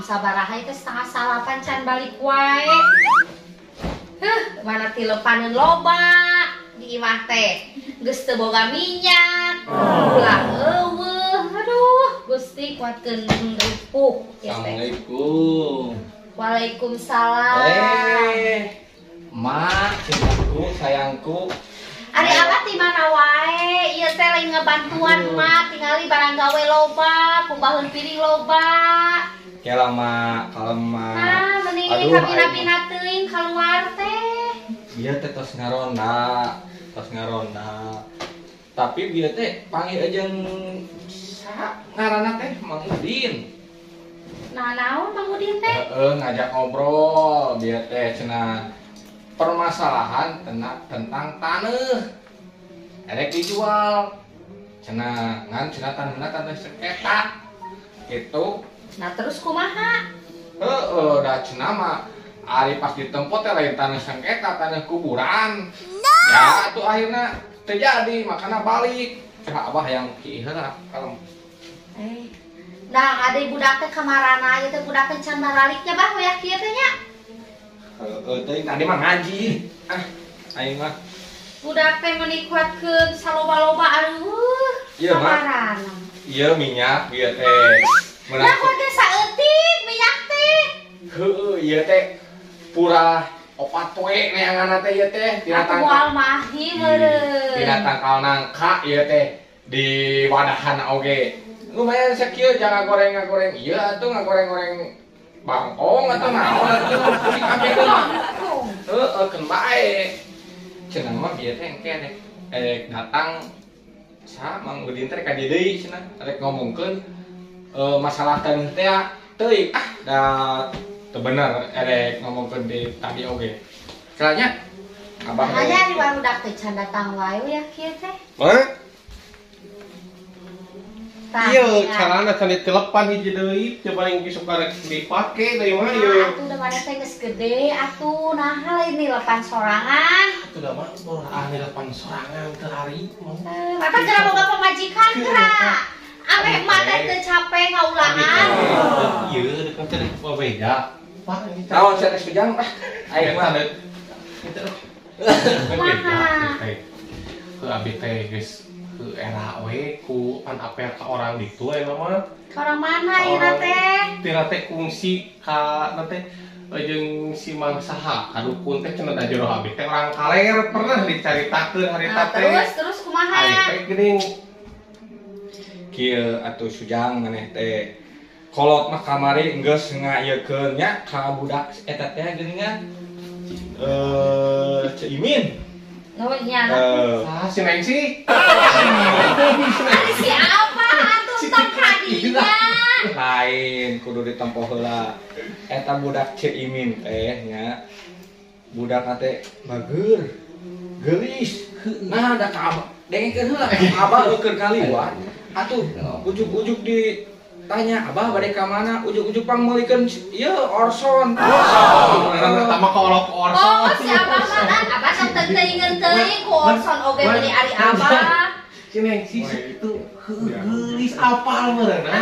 sabaraha itu setengah salapan can balik wae. Mana tilepaneun loba di imah teh. Geus teu boga minyak. Ulah eueuh. Aduh, Gusti kuatkeun ripuh. Assalamualaikum. Waalaikumsalam. Mak, cintaku, sayangku. Ari abah di mana wae? Ieu teh lain ngabantuan mak, tingali barang gawe loba, kumbaheun piring loba. Kela mak, kalem mak. Nah, mending kabina-bina teuing keluar teh. Iya teh tos ngaronda. Tapi bieu teh panggil ajeung ngaranna teh Mang Udin. Nah, naon Mang Udin teh? Ngajak ngobrol bieu teh cenah permasalahan tentang tanah. Erek dijual. Cenah ngan cenah tanah sengketa. Gitu. Nah, terus kumaha? Da cenah mah ari pas ditempo teh lain tanah sengketa, tanah kuburan. Ya atuh akhirna terjadi makana balik. Cenah abah yang kieu heula kalem. Nah, ade budak teh kamarana ieu teh budak teh can baraliknya bah we kieu teh nya. Teuing tadi mah ngaji. Aing mah. Budak teh menikuatkeun saloba-loba aduh. Iya, Mak. Kamarana. Iya minyak bieu teh. Nah, kok teh saeutik minyak teh? Heueuh, ieu teh pura opat poe neanganna teh ieu teh tina Aku moal mahi meureun. tina tangkal nangka ieu teh di wadahan oge. Lumayan sakieu jangan goreng-goreng. Iya atuh ngagoreng-goreng bangkong atau naon atuh dikabekeun. Heeh, keun bae. Cenah mah bieu teh engke rek datang sa Mang Udin teh ka dieu deui cenah rek ngomongkeun masalah taneuh teh teuing da teu bener erek ngomongkeun di tadi oge. Soalnya abah Hanya di barudak teh can datang wae ya kieu teh. Mak, Tah, iya, ya. carana can ditelepan hiji deui, coba yang bisa karek dipake dari mana ieu. Atuh udah mana teh geus gede atuh nah lain nih lepan sorangan. Atuh da mah ahli depan sorangan teu ari. Apa kira boga pemajikan kira? Ameh mana teu capek ngaulangan. Ieu deuk teh beda. Pak, ini naon sanes bejang aing mah itu. Kumaha? Ke abi teh geus ke era we ku pan apel ka orang ditu eta mah. Ka orang mana ieu teh? Tira teh kungsi ka teh jeung si Mang saha kadukun teh cenah da jero abi teh orang kaler pernah dicaritakeun harita Nah, teh. terus kumaha? Ari teh geuning kieu atuh sujang maneh teh kolot mah kamari geus ngaeukeun nya ka budak eta teh geuningan Ceimin. Oh iya. saha si Neng sih? Ari siapa atuh tong kadinya? Lain kudu ditempo heula eta budak Ceimin teh nya budak teh bageur geulis nah da ka abah dengekeun heula abah eukeun kaliwat atuh ujuk-ujuk ditanya abah bade ka mana ujuk-ujuk pangmeulikeun ieu Orson Pertama ka olok Orson. Oh, si Abah mah Abah tong teu teuingeun teuing ku Orson oge beli ari Abah. Si Neng sih itu geulis apal meureunna.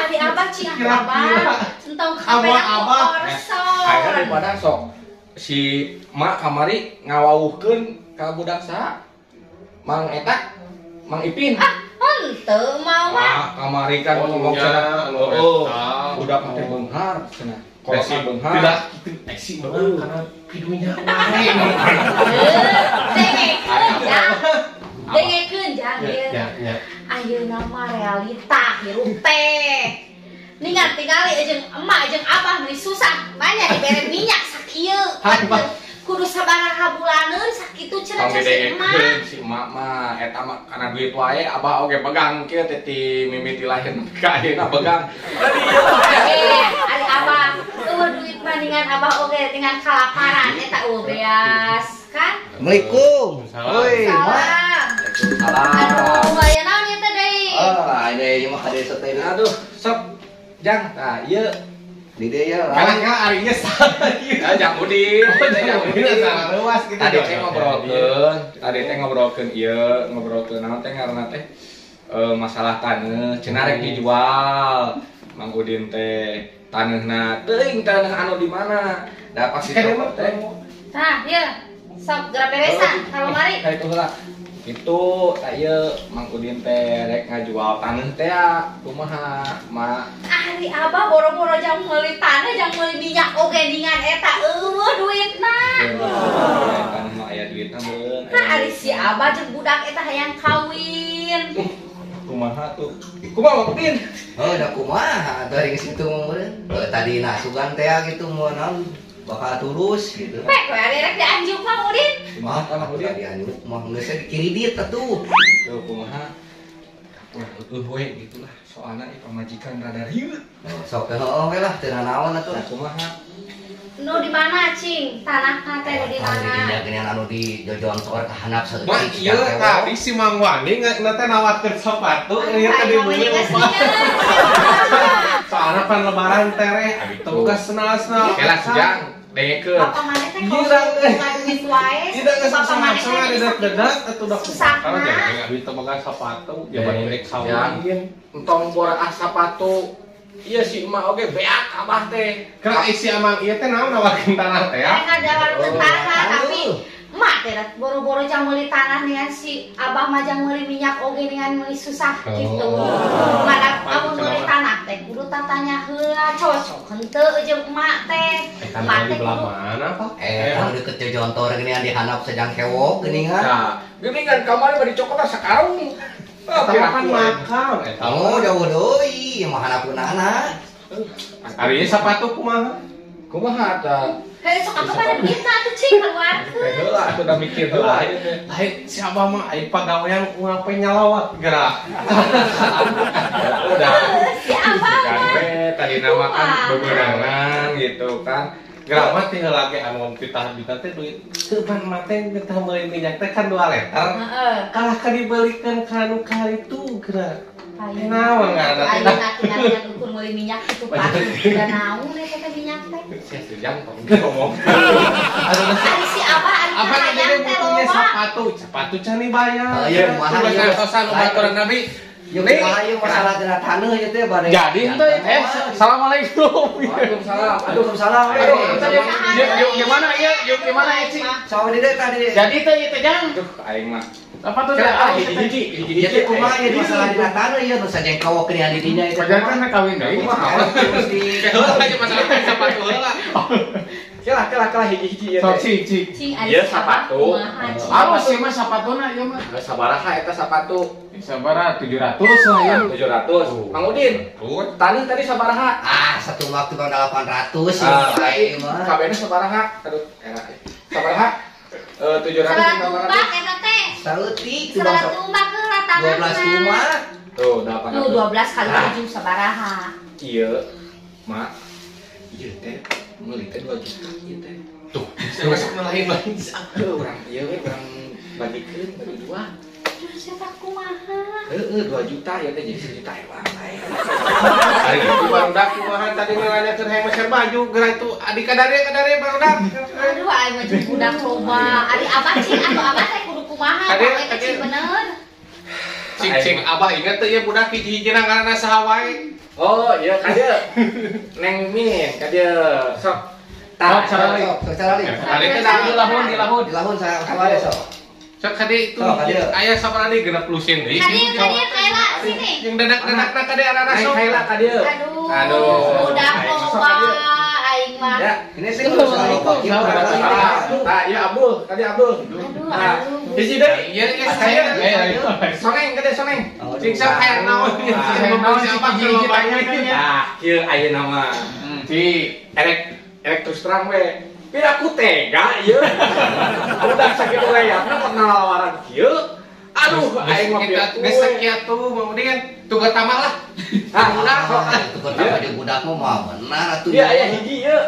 Ari Abah cing Abah. Entong kabeh Abah. Orson. akhirnya daripada sok si mak kamari ngawauhkeun ka budak saha Mang eta Mang Ipin. Henteu mah. Kamari kan ngomong cenah budak teh beunghar cenah. Kalau si beunghar tidak gitu si beunghar karena pidunya wae. Dengekeun jang ieu. Ya. Ayeuna mah realita hirup teh. Ningan tingali jeung emak jeung abah meuli susah. Banyak dibere minyak sakieu. Kudu sabaraha bulaneun sakitu cenah tong si emak. didegekeun si emak mah eta mah kana duit wae abah oge pegang kieu teh ti mimiti lahir ka ayeuna pegang. Ari abah eueuh duit mah ningan abah oge dengan kalaparan eta beas kan? Assalamualaikum. Woi, Salam. Salam. Aduh, aya naon ieu teh deui? ini mah kade sote ini. Aduh, sok jang. Nah, ieu Di dia ya. Karena arinya salah ieu. Jang Udin. Jang Udin. Salah luas gitu. Tadi teh ngobrolkeun ieu, ngobrolkeun naon teh ngaranna teh masalah taneuh cenah rek dijual. Mang Udin teh taneuhna teuing taneuh anu di mana. Da pas dicopot teh. Nah, ya. Sok gerak beresan kalau mari. Itu heula. Itu ieu Mang Udin teh rek ngajual taneuh teh kumaha, Mak? Ari abah boro-boro jang meuli tanah jang meuli minyak oge dingan eta eueuh duitna. Taneuh mah aya duitna beun. Nah, ari si abah jeung budak eta hayang kawin. Kumaha tuh? Kumaha Mang Udin? Oh, da kumaha dari situ meureun. Tadi nasugan teh gitu mau naon bakal tulus gitu. Pek we ari rek dianjuk Mang Udin. Mah kan udah dianjuk mah geus dikiridit atuh. Tuh kumaha? We gitulah. Soalna pamajikan rada rieu. Sok heuh we lah teu naon atuh. Kumaha? Nu di mana cing? Tanahna teh di mana? Gini anu di jojon tor ka handap Mak saeutik. ieu tadi si Mang Wani teh nawarkeun sepatu ieu teh dibeli lupa. Soalna pan lebaran teh rek tugas senal-senal. Kela sejang dengekeun. Bapak mana teh kok duit wae. Tidak kesana-sana dedak-dedak atuh dah susah. Kalau jadi enggak bisa boga sepatu, jaman rek sawangin. Entong boraas sepatu. Iya si emak oge beak abah teh. Kira isi amang ieu teh naon nawarkeun tanah teh ya? Ngajawarkeun tanah tapi emak teh boro-boro jang meuli tanah dengan si abah mah jang meuli minyak oge dengan meuli susah gitu. Mana amun meuli tanah teh kudu tatanya heula cocok henteu jeung emak teh. Emak teh belah mana Pak? Anu deket jojon tor geuningan di handap sedang kewok geuningan. Nah, geuningan kamari mah dicokot sakarung. Kan makan Kamu jauh deui mah handapkeunana. Ari sepatu kumaha? Kumaha tah? Heh sok apa pada duitna atuh cing keluarkeun. Heula atuh da mikir heula ieu teh. Lain si Abah mah aya pagawean ngape nyalawat gerak. Udah. Si abah Kan mah. we tadi nama kan beberangan gitu kan. Gerak mah teh lagi anu titah juta teh duit. Teu pan mah teh titah meuli minyak teh kan 2 liter. Heeh. Kalah ka dibelikeun ka anu kali tu gerak. Ayeuna Naon ngaranna teh? nanti ukur meuli minyak itu Pak. Da naon eta teh minyak teh. Sia sejam kok ngomong. Ari si abah ari Apa hayang teh teh punya loba. sepatu can dibayar. Iya, kumaha Tugas ieu? atosan baturan Nabi. Ieu kumaha ieu masalah dina taneuh ieu teh bade. Jadi teh assalamualaikum. Waalaikumsalam. Waalaikumsalam. Yuk gimana ya? Yuk gimana ya, Cing? Sawa di tadi. Jadi teh ieu teh jang. Aduh aing mah. Apa tuh? Hiji Ieu teh kumaha ieu masalah dina taneuh ieu nu sajeng kawok geuningan di dinya ieu. Pajangan kawin deui. Kumaha? Heula aja masalah sepatu heula. Kela hiji ieu Sok teh. Cing. Cing ari Ieu si abah sepatu. kumaha, Cing? Apa sih mah sepatuna ieu mah? Sabaraha eta sepatu? Sabaraha 700 lah ya. 700. Mang Udin. Taneuh tadi sabaraha? Ah, satu waktu bang 800 Tadi ieu mah. kabehna sabaraha? Aduh, enak. Sabaraha? 700 Salah tumbak 500. eta teh. Saeutik tuh Salah bang. tumbak heula tanahna. 12 rumah. Tuh, Nu 800. 12 kali 7 sabaraha. Iya, Mak. Iya teh, meuli teh 2 juta ieu teh. Tuh, masuk lain-lain. Urang ieu we urang bagikeun bagi 2. Terus eta kumaha? 2 juta ya teh jadi 1 juta elang bae. Hari itu barudak kumaha tadi ngaranyakeun hayang meser baju gerak itu adik kadare barudak. Aduh, aing mah jeung budak loba. Ari abah cing atuh abah teh kudu kumaha? Kadek, Eta cing bener. Cing Abah inget teh ieu budak hiji-hijina ngaranna saha wae. Oh, iya ka dieu. Neng Min, ka dieu. Sok. Sok, sarali. Sok sarali. Tadi teh dilahun. Dilahun saya sawa sok. Sok kade itu Sok, kade. aya sabaraha deui 60 sen deui. Hadir Kayla sini. Yang dadak-dadakna kade arana Neng sok. Kaila ka dieu. Aduh, budak loba aing mah. Ya, Ini sih selalu pakai ah, iya Abdul, tadi Abdul. Nah, hiji deui. Iya saya. Soneng ka dieu soneng. Cing sok hayang naon ieu. Naon siapa kalau banyak Ah, kieu ayeuna mah. Ci Erek terus terang we. Pira aku tega ieu. Udah sakitu layarna pernah lawaran kieu. Aduh, aing mah kita geus sakieu tuh mau Udin. Tugas tamak lah. Ah, udah kok. Itu pertama di budak mah benar atuh. Iya, aya hiji ieu.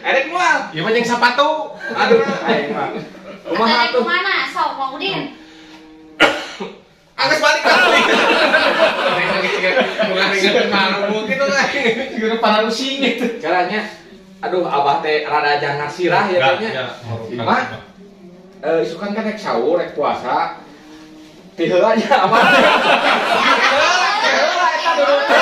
Erek moal. Ieu mah jeung sepatu. Aduh, aing mah. Kumaha Ada tuh? kemana? Sok, Mang Udin. Angges balik ka. Mulai inget malu gitu lah. Guru para rusing gitu. Caranya aduh abah teh rada jangan sirah ya teh nya. Mak, isukan kan rek sahur, rek puasa. Ti heula nya abah. Heula eta dulu teh.